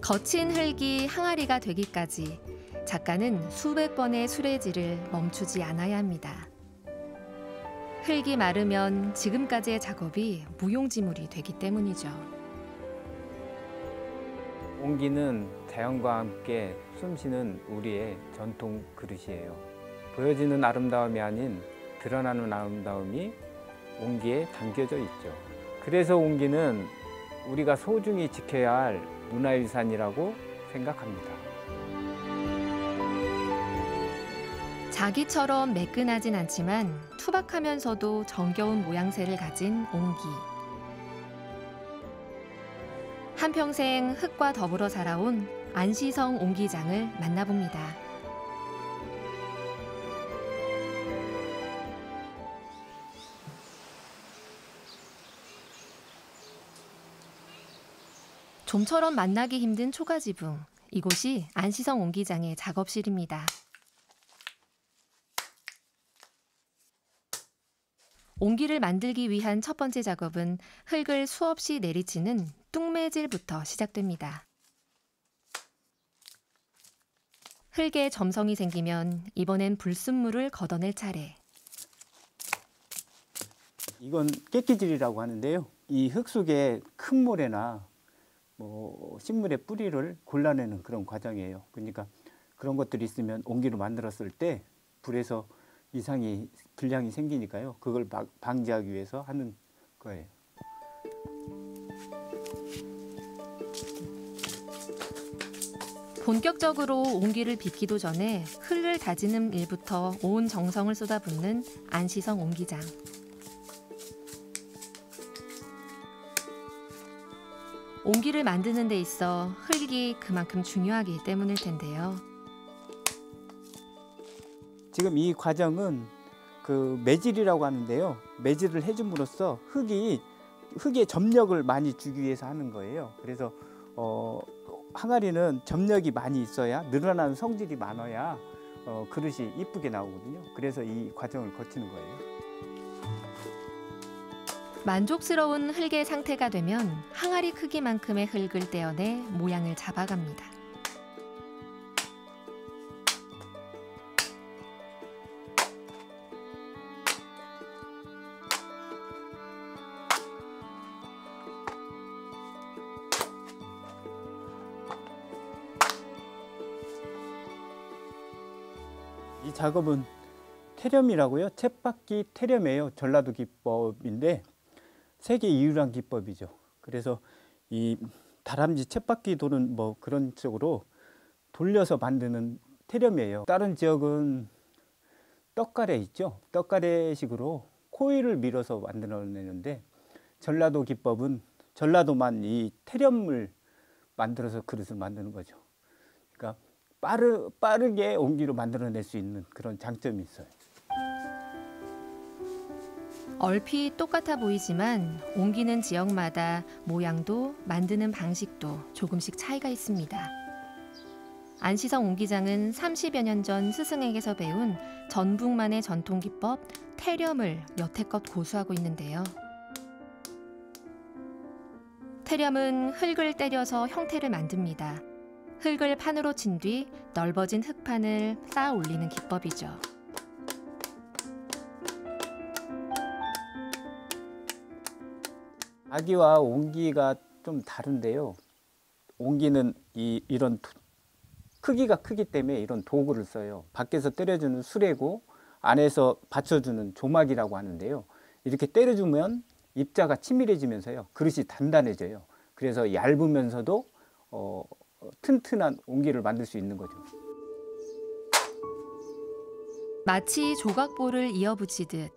거친 흙이 항아리가 되기까지 작가는 수백 번의 수레질을 멈추지 않아야 합니다. 흙이 마르면 지금까지의 작업이 무용지물이 되기 때문이죠. 옹기는 자연과 함께 숨쉬는 우리의 전통 그릇이에요. 보여지는 아름다움이 아닌 드러나는 아름다움이 옹기에 담겨져 있죠. 그래서 옹기는 우리가 소중히 지켜야 할 문화유산이라고 생각합니다. 자기처럼 매끈하진 않지만 투박하면서도 정겨운 모양새를 가진 옹기. 한평생 흙과 더불어 살아온 안시성 옹기장을 만나봅니다. 좀처럼 만나기 힘든 초가지붕. 이곳이 안시성 옹기장의 작업실입니다. 옹기를 만들기 위한 첫 번째 작업은 흙을 수없이 내리치는 뚝매질부터 시작됩니다. 흙에 점성이 생기면 이번엔 불순물을 걷어낼 차례. 이건 깨끼질이라고 하는데요. 이 흙 속에 큰 모래나 식물의 뿌리를 골라내는 그런 과정이에요. 그러니까 그런 것들이 있으면 옹기로 만들었을 때 불에서 불량이 생기니까요. 그걸 방지하기 위해서 하는 거예요. 본격적으로 옹기를 빚기도 전에 흙을 다지는 일부터 온 정성을 쏟아붓는 안시성 옹기장. 옹기를 만드는 데 있어 흙이 그만큼 중요하기 때문일 텐데요. 지금 이 과정은 그 매질이라고 하는데요. 매질을 해줌으로써 흙에 접력을 많이 주기 위해서 하는 거예요. 그래서 항아리는 접력이 많이 있어야 늘어나는 성질이 많아야 그릇이 이쁘게 나오거든요. 그래서 이 과정을 거치는 거예요. 만족스러운 흙의 상태가 되면 항아리 크기만큼의 흙을 떼어내 모양을 잡아갑니다. 이 작업은 태렴이라고요. 쳇바퀴 태렴이에요. 전라도 기법인데 세계 유일한 기법이죠. 그래서 이 다람쥐 쳇바퀴 도는 그런 쪽으로 돌려서 만드는 태렴이에요. 다른 지역은 떡가래 있죠. 떡가래식으로 코일을 밀어서 만들어내는데 전라도 기법은 전라도만 이 태렴을 만들어서 그릇을 만드는 거죠. 그러니까 빠르게 옹기로 만들어낼 수 있는 그런 장점이 있어요. 얼핏 똑같아 보이지만 옹기는 지역마다 모양도 만드는 방식도 조금씩 차이가 있습니다. 안시성 옹기장은 30여 년 전 스승에게서 배운 전북만의 전통 기법 태렴을 여태껏 고수하고 있는데요. 태렴은 흙을 때려서 형태를 만듭니다. 흙을 판으로 친 뒤 넓어진 흙판을 쌓아 올리는 기법이죠. 아기와 옹기가 좀 다른데요. 옹기는 이런 크기가 크기 때문에 이런 도구를 써요. 밖에서 때려주는 수레고 안에서 받쳐주는 조막이라고 하는데요. 이렇게 때려주면 입자가 치밀해지면서요. 그릇이 단단해져요. 그래서 얇으면서도 튼튼한 옹기를 만들 수 있는 거죠. 마치 조각볼을 이어붙이듯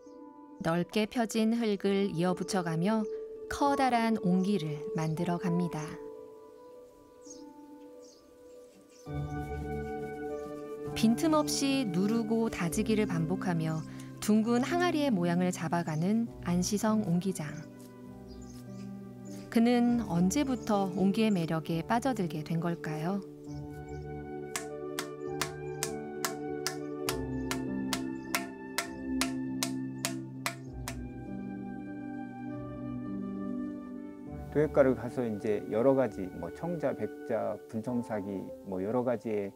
넓게 펴진 흙을 이어붙여가며 커다란 옹기를 만들어 갑니다. 빈틈없이 누르고 다지기를 반복하며 둥근 항아리의 모양을 잡아가는 안시성 옹기장. 그는 언제부터 옹기의 매력에 빠져들게 된 걸까요? 교육과를 가서 이제 여러 가지 뭐 청자, 백자, 분청사기 뭐 여러 가지의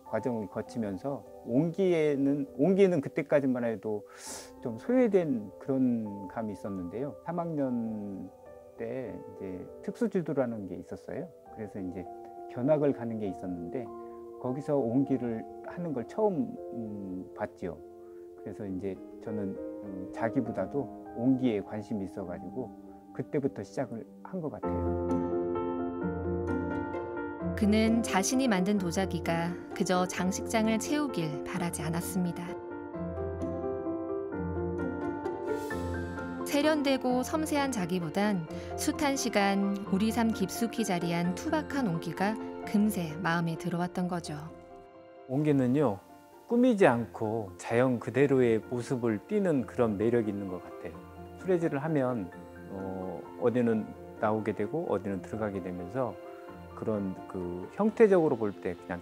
과정을 거치면서 옹기는 그때까지만 해도 좀 소외된 그런 감이 있었는데요. 3학년 때 이제 특수지도라는 게 있었어요. 그래서 이제 견학을 가는 게 있었는데 거기서 옹기를 하는 걸 처음 봤죠. 그래서 이제 저는 자기보다도 옹기에 관심이 있어가지고 그때부터 시작을 한 것 같아요. 그는 자신이 만든 도자기가 그저 장식장을 채우길 바라지 않았습니다. 세련되고 섬세한 자기보단 숱한 시간 우리 삶 깊숙이 자리한 투박한 옹기가 금세 마음에 들어왔던 거죠. 옹기는요, 꾸미지 않고 자연 그대로의 모습을 띠는 그런 매력이 있는 것 같아요. 수레질을 하면 어디는 나오게 되고 어디는 들어가게 되면서 그런 그 형태적으로 볼 때 그냥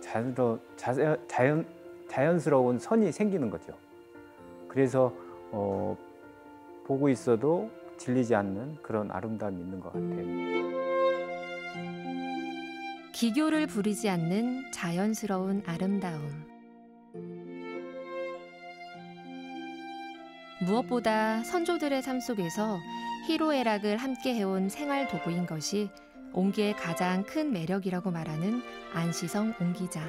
자연스러운 선이 생기는 거죠. 그래서 보고 있어도 질리지 않는 그런 아름다움이 있는 것 같아요. 기교를 부리지 않는 자연스러운 아름다움. 무엇보다 선조들의 삶 속에서 희로애락을 함께 해온 생활 도구인 것이 옹기의 가장 큰 매력이라고 말하는 안시성 옹기장.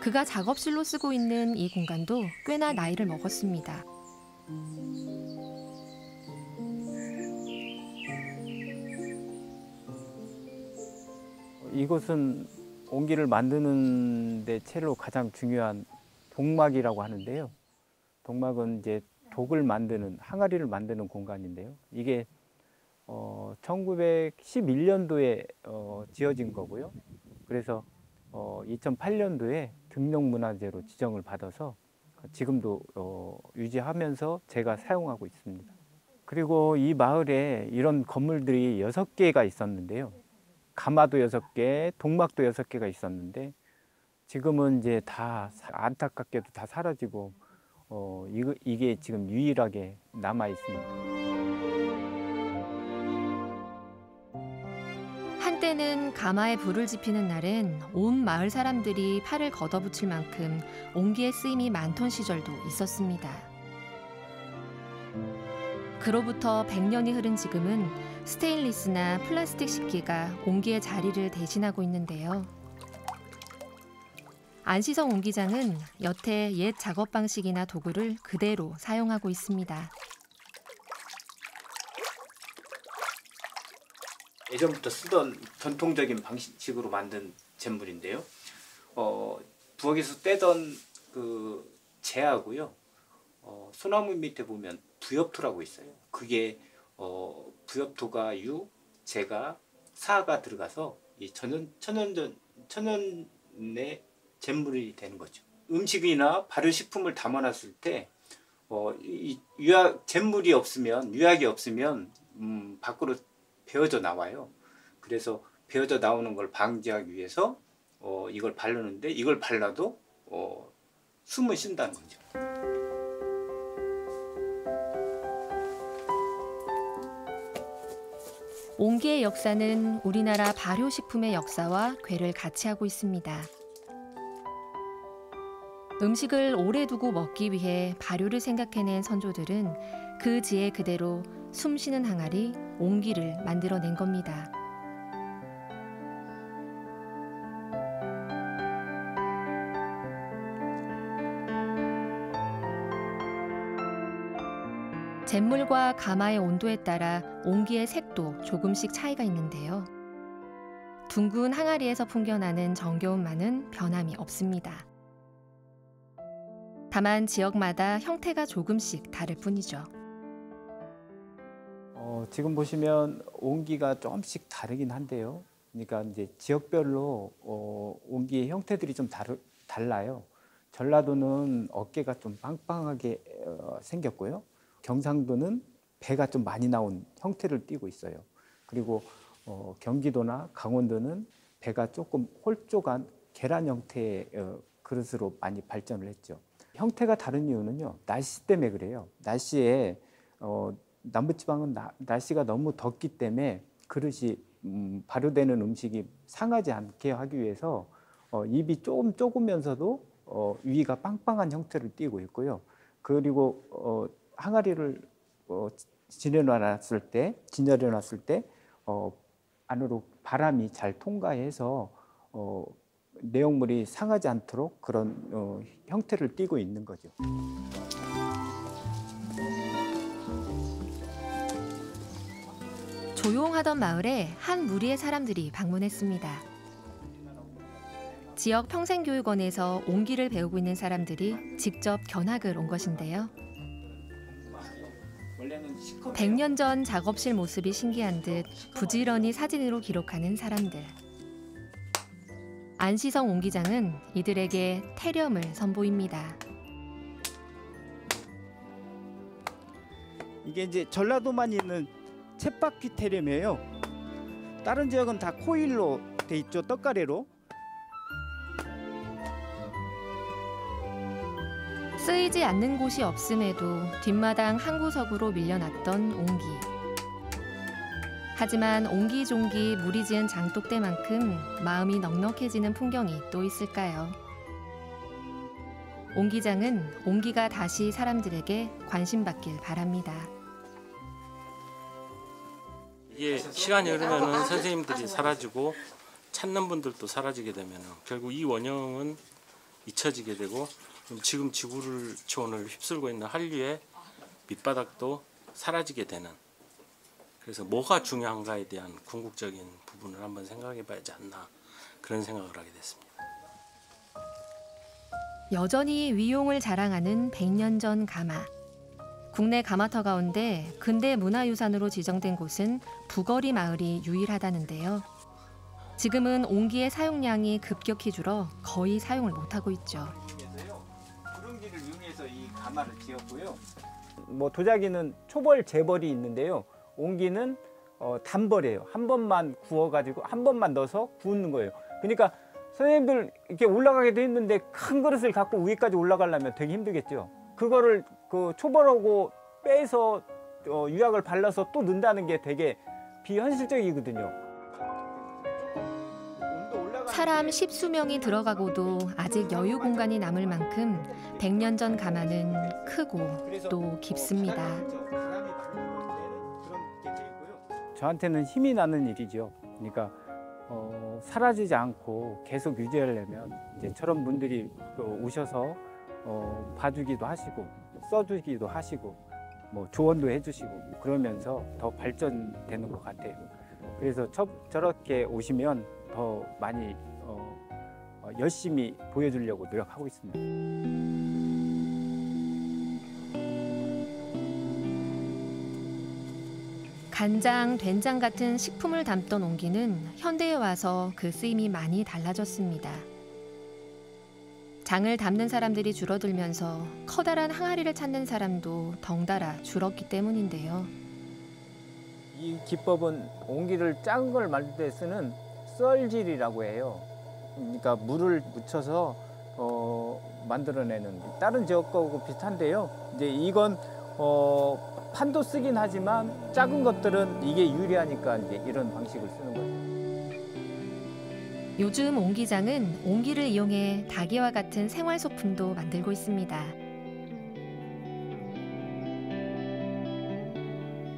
그가 작업실로 쓰고 있는 이 공간도 꽤나 나이를 먹었습니다. 이곳은 옹기를 만드는 데 채로 가장 중요한 동막이라고 하는데요. 동막은 이제 독을 만드는, 항아리를 만드는 공간인데요. 이게 1911년도에 지어진 거고요. 그래서 2008년도에 등록문화재로 지정을 받아서 지금도 유지하면서 제가 사용하고 있습니다. 그리고 이 마을에 이런 건물들이 6개가 있었는데요. 가마도 6개, 동막도 6개가 있었는데 지금은 이제 다 안타깝게도 다 사라지고 이게 지금 유일하게 남아 있습니다. 한때는 가마에 불을 지피는 날엔 온 마을 사람들이 팔을 걷어붙일 만큼 옹기의 쓰임이 많던 시절도 있었습니다. 그로부터 100년이 흐른 지금은 스테인리스나 플라스틱 식기가 옹기의 자리를 대신하고 있는데요. 안시성 옹기장은 여태 옛 작업 방식이나 도구를 그대로 사용하고 있습니다. 예전부터 쓰던 전통적인 방식으로 만든 잿물인데요. 부엌에서 떼던 그 재하고요. 소나무 밑에 보면 부엽토라고 있어요. 그게 부엽토가 유, 재가 사가 들어가서 이 천연의 잿물이 되는 거죠. 음식이나 발효식품을 담아놨을 때 이 잿물이 없으면, 유약이 없으면 밖으로 베어져 나와요. 그래서 베어져 나오는 걸 방지하기 위해서 이걸 바르는데 이걸 발라도 숨을 쉰다는 거죠. 옹기의 역사는 우리나라 발효식품의 역사와 궤를 같이 하고 있습니다. 음식을 오래 두고 먹기 위해 발효를 생각해낸 선조들은 그 지혜 그대로 숨쉬는 항아리, 옹기를 만들어낸 겁니다. 잿물과 가마의 온도에 따라 옹기의 색도 조금씩 차이가 있는데요. 둥근 항아리에서 풍겨나는 정겨움만은 변함이 없습니다. 다만 지역마다 형태가 조금씩 다를 뿐이죠. 지금 보시면 옹기가 조금씩 다르긴 한데요. 그러니까 이제 지역별로 옹기의 형태들이 좀 달라요. 전라도는 어깨가 좀 빵빵하게 생겼고요. 경상도는 배가 좀 많이 나온 형태를 띠고 있어요. 그리고 경기도나 강원도는 배가 조금 홀쭉한 계란 형태의 그릇으로 많이 발전을 했죠. 형태가 다른 이유는요. 날씨 때문에 그래요. 날씨에 남부지방은 날씨가 너무 덥기 때문에 그릇이 발효되는 음식이 상하지 않게 하기 위해서 입이 조금 좁으면서도 위가 빵빵한 형태를 띠고 있고요. 그리고 항아리를 진열해놨을 때 안으로 바람이 잘 통과해서 내용물이 상하지 않도록 그런 형태를 띠고 있는 거죠. 조용하던 마을에 한 무리의 사람들이 방문했습니다. 지역 평생교육원에서 옹기를 배우고 있는 사람들이 직접 견학을 온 것인데요. 100년 전 작업실 모습이 신기한 듯 부지런히 사진으로 기록하는 사람들. 안시성 옹기장은 이들에게 태렴을 선보입니다. 이게 이제 전라도만 있는 쳇바퀴 태렴이에요. 다른 지역은 다 코일로 돼 있죠. 떡가래로. 쓰이지 않는 곳이 없음에도 뒷마당 한 구석으로 밀려났던 옹기. 하지만 옹기종기 무리 지은 장독대만큼 마음이 넉넉해지는 풍경이 또 있을까요? 옹기장은 옹기가 다시 사람들에게 관심받길 바랍니다. 이게 시간이 흐르면 선생님들이 사라지고 찾는 분들도 사라지게 되면 결국 이 원형은 잊혀지게 되고 지금 지구를 지원을 휩쓸고 있는 한류의 밑바닥도 사라지게 되는, 그래서 뭐가 중요한가에 대한 궁극적인 부분을 한번 생각해 봐야지 않나, 그런 생각을 하게 됐습니다. 여전히 위용을 자랑하는 100년 전 가마. 국내 가마터 가운데 근대 문화유산으로 지정된 곳은 부거리 마을이 유일하다는데요. 지금은 옹기의 사용량이 급격히 줄어 거의 사용을 못하고 있죠. 구름기를 이용해서 이 가마를 지었고요. 뭐 도자기는 초벌, 재벌이 있는데요. 옹기는 단벌이에요. 한 번만 구워가지고 한 번만 넣어서 구우는 거예요. 그러니까 선생님들 이렇게 올라가기도 힘든데 큰 그릇을 갖고 위까지 올라가려면 되게 힘들겠죠. 그거를 그 초벌하고 빼서 유약을 발라서 또 넣는다는 게 되게 비현실적이거든요. 사람 10수명이 들어가고도 아직 여유 공간이 남을 만큼 100년 전 가마는 크고 또 깊습니다. 저한테는 힘이 나는 일이죠. 그러니까 사라지지 않고 계속 유지하려면 이제 저런 분들이 오셔서 봐주기도 하시고 써주기도 하시고 뭐 조언도 해주시고 그러면서 더 발전되는 것 같아요. 그래서 저렇게 오시면 더 많이 열심히 보여주려고 노력하고 있습니다. 간장, 된장 같은 식품을 담던 옹기는 현대에 와서 그 쓰임이 많이 달라졌습니다. 장을 담는 사람들이 줄어들면서 커다란 항아리를 찾는 사람도 덩달아 줄었기 때문인데요. 이 기법은 옹기를 작은 걸 만들 때 쓰는 썰질이라고 해요. 그러니까 물을 묻혀서 만들어내는, 다른 지역 거하고 비슷한데요. 이제 이건 판도 쓰긴 하지만 작은 것들은 이게 유리하니까 이제 이런 방식을 쓰는 거죠. 요즘 옹기장은 옹기를 이용해 닭이와 같은 생활 소품도 만들고 있습니다.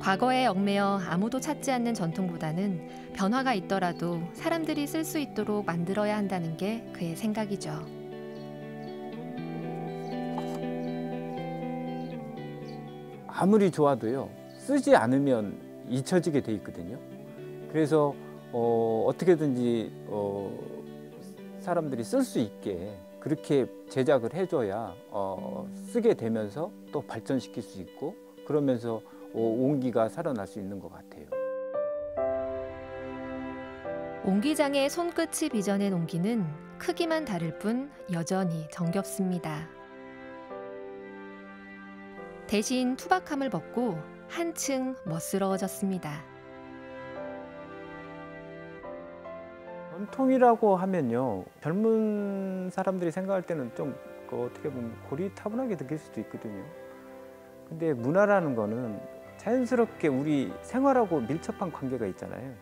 과거에 얽매여 아무도 찾지 않는 전통보다는 변화가 있더라도 사람들이 쓸 수 있도록 만들어야 한다는 게 그의 생각이죠. 아무리 좋아도요, 쓰지 않으면 잊혀지게 돼 있거든요. 그래서 어떻게든지 사람들이 쓸 수 있게 그렇게 제작을 해줘야 쓰게 되면서 또 발전시킬 수 있고, 그러면서 옹기가 살아날 수 있는 것 같아요. 옹기장의 손끝이 빚어낸 옹기는 크기만 다를 뿐 여전히 정겹습니다. 대신 투박함을 벗고 한층 멋스러워졌습니다. 전통이라고 하면요, 젊은 사람들이 생각할 때는 좀 어떻게 보면 고리타분하게 느낄 수도 있거든요. 근데 문화라는 거는 자연스럽게 우리 생활하고 밀접한 관계가 있잖아요.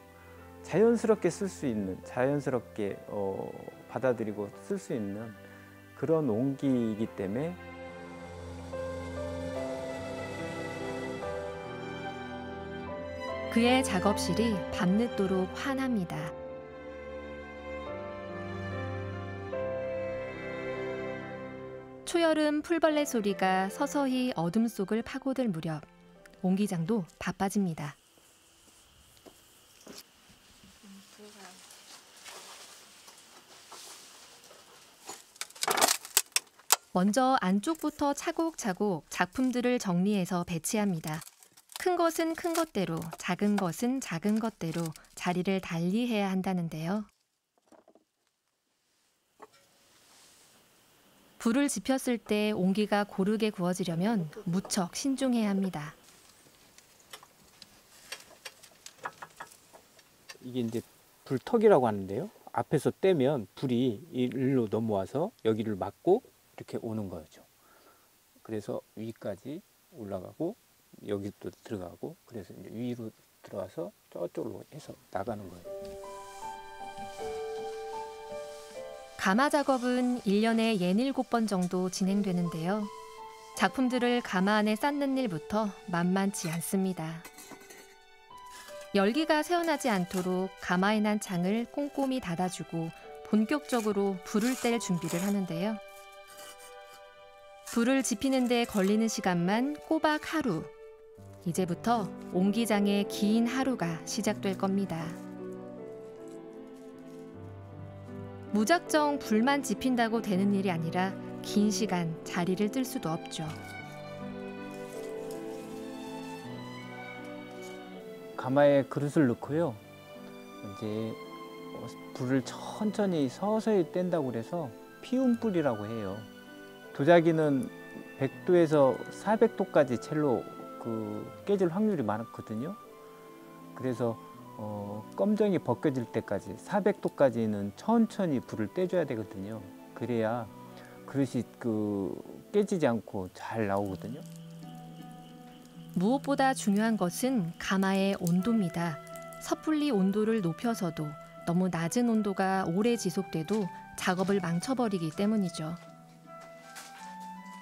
자연스럽게 쓸 수 있는, 자연스럽게 받아들이고 쓸 수 있는 그런 온기이기 때문에 그의 작업실이 밤늦도록 환합니다. 초여름 풀벌레 소리가 서서히 어둠 속을 파고들 무렵 옹기장도 바빠집니다. 먼저 안쪽부터 차곡차곡 작품들을 정리해서 배치합니다. 큰 것은 큰 것대로, 작은 것은 작은 것대로 자리를 달리해야 한다는데요. 불을 지폈을 때 옹기가 고르게 구워지려면 무척 신중해야 합니다. 이게 이제 불턱이라고 하는데요. 앞에서 떼면 불이 일로 넘어와서 여기를 막고 이렇게 오는 거죠. 그래서 위까지 올라가고 여기도 들어가고, 그래서 이제 위로 들어와서 저쪽으로 해서 나가는 거예요. 가마 작업은 1년에 67번 정도 진행되는데요. 작품들을 가마 안에 쌓는 일부터 만만치 않습니다. 열기가 새어나지 않도록 가마에 난 창을 꼼꼼히 닫아주고 본격적으로 불을 뗄 준비를 하는데요. 불을 지피는 데 걸리는 시간만 꼬박 하루. 이제부터 옹기장의 긴 하루가 시작될 겁니다. 무작정 불만 지핀다고 되는 일이 아니라 긴 시간 자리를 뜰 수도 없죠. 가마에 그릇을 넣고요. 이제 불을 천천히 서서히 뗀다고 그래서 피움불이라고 해요. 도자기는 100도에서 400도까지 첼로 깨질 확률이 많거든요. 그래서 검정이 벗겨질 때까지 400도까지는 천천히 불을 떼줘야 되거든요. 그래야 그릇이 깨지지 않고 잘 나오거든요. 무엇보다 중요한 것은 가마의 온도입니다. 섣불리 온도를 높여서도 너무 낮은 온도가 오래 지속돼도 작업을 망쳐버리기 때문이죠.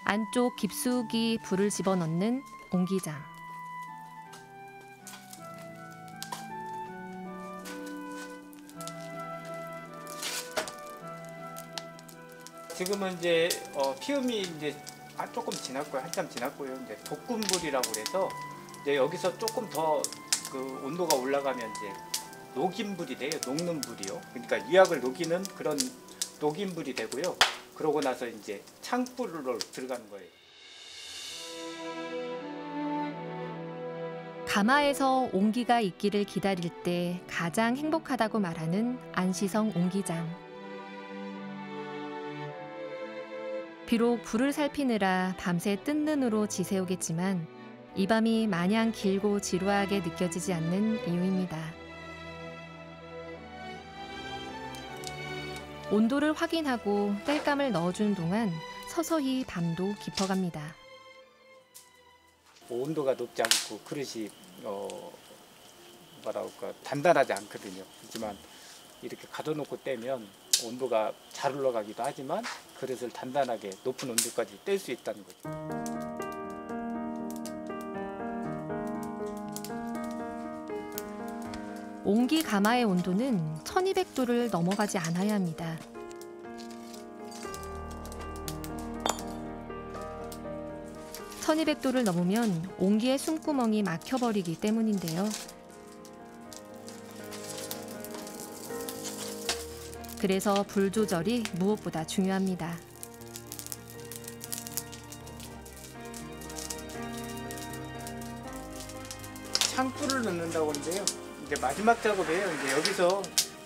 안쪽 깊숙이 불을 집어넣는 옹기장. 지금은 이제 피움이 이제 조금 지났고요, 한참 지났고요. 이제 볶음불이라고 그래서 이제 여기서 조금 더 온도가 올라가면 이제 녹인불이 돼요. 녹는 불이요. 그러니까 유약을 녹이는 그런 녹인불이 되고요. 그러고 나서 이제 창불로 들어가는 거예요. 가마에서 옹기가 있기를 기다릴 때 가장 행복하다고 말하는 안시성 옹기장. 비록 불을 살피느라 밤새 뜬 눈으로 지새우겠지만 이 밤이 마냥 길고 지루하게 느껴지지 않는 이유입니다. 온도를 확인하고 땔감을 넣어주는 동안 서서히 밤도 깊어갑니다. 온도가 높지 않고 그릇이 단단하지 않거든요. 하지만 이렇게 가둬놓고 떼면 온도가 잘 올라가기도 하지만 그릇을 단단하게 높은 온도까지 뗄 수 있다는 거죠. 옹기 가마의 온도는 1200도를 넘어가지 않아야 합니다. (1200도를) 넘으면 옹기의 숨구멍이 막혀버리기 때문인데요. 그래서 불 조절이 무엇보다 중요합니다. 창불을 넣는다고 하는데요. 이제 마지막 작업이에요. 이제 여기서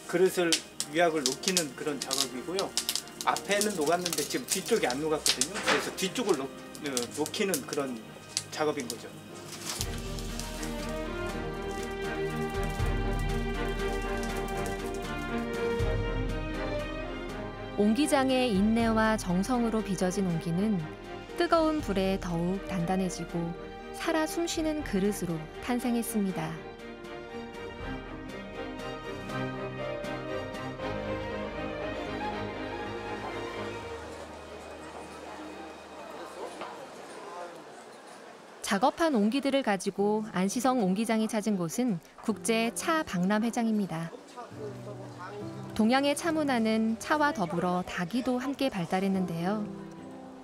그릇을 유약을 녹이는 그런 작업이고요. 앞에는 녹았는데 지금 뒤쪽이 안 녹았거든요. 그래서 뒤쪽을 녹이는 그런 작업인 거죠. 옹기장의 인내와 정성으로 빚어진 옹기는 뜨거운 불에 더욱 단단해지고 살아 숨쉬는 그릇으로 탄생했습니다. 작업한 옹기들을 가지고 안시성 옹기장이 찾은 곳은 국제 차 박람회장입니다. 동양의 차 문화는 차와 더불어 닭이도 함께 발달했는데요.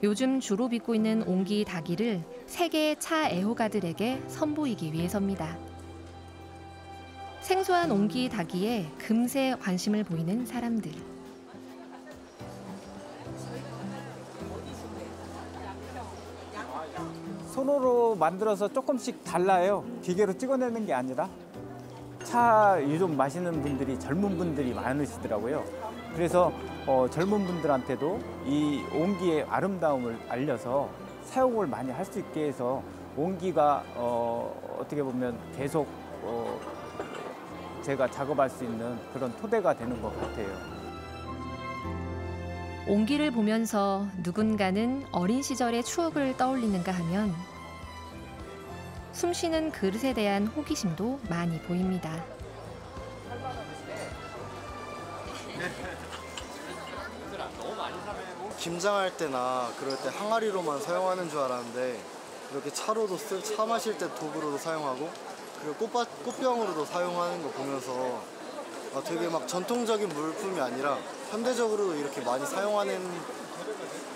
요즘 주로 빚고 있는 옹기 닭이를 세계의 차 애호가들에게 선보이기 위해서입니다. 생소한 옹기 닭이에 금세 관심을 보이는 사람들. 손으로 만들어서 조금씩 달라요. 기계로 찍어내는 게 아니라. 차 요즘 마시는 분들이 젊은 분들이 많으시더라고요. 그래서 젊은 분들한테도 이 옹기의 아름다움을 알려서 사용을 많이 할 수 있게 해서 옹기가 어떻게 보면 계속 제가 작업할 수 있는 그런 토대가 되는 것 같아요. 옹기를 보면서 누군가는 어린 시절의 추억을 떠올리는가 하면 숨쉬는 그릇에 대한 호기심도 많이 보입니다. 김장할 때나 그럴 때 항아리로만 사용하는 줄 알았는데 이렇게 차로도 차 마실 때 도구로도 사용하고 그리고 꽃병으로도 사용하는 거 보면서 되게 막 전통적인 물품이 아니라 현대적으로도 이렇게 많이 사용하는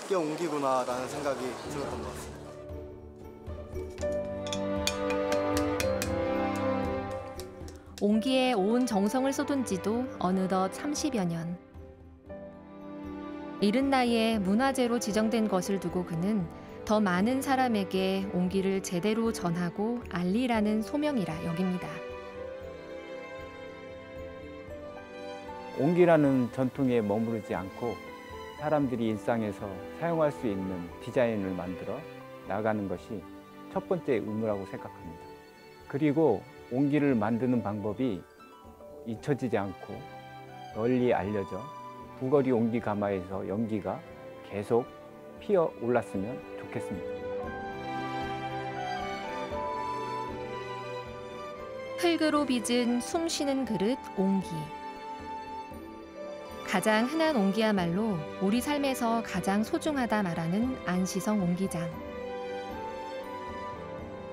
게 옹기구나라는 생각이 들었던 것 같습니다. 옹기에 온 정성을 쏟은 지도 어느덧 30여 년. 이른 나이에 문화재로 지정된 것을 두고 그는 더 많은 사람에게 옹기를 제대로 전하고 알리라는 소명이라 여깁니다. 옹기라는 전통에 머무르지 않고 사람들이 일상에서 사용할 수 있는 디자인을 만들어 나가는 것이 첫 번째 의무라고 생각합니다. 그리고 옹기를 만드는 방법이 잊혀지지 않고 널리 알려져 부거리 옹기 가마에서 연기가 계속 피어 올랐으면 좋겠습니다. 흙으로 빚은 숨쉬는 그릇 옹기. 가장 흔한 옹기야말로 우리 삶에서 가장 소중하다 말하는 안시성 옹기장.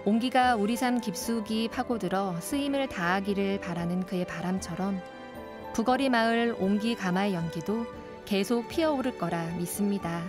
옹기가 우리 삶 깊숙이 파고들어 쓰임을 다하기를 바라는 그의 바람처럼 부거리 마을 옹기 가마의 연기도 계속 피어오를 거라 믿습니다.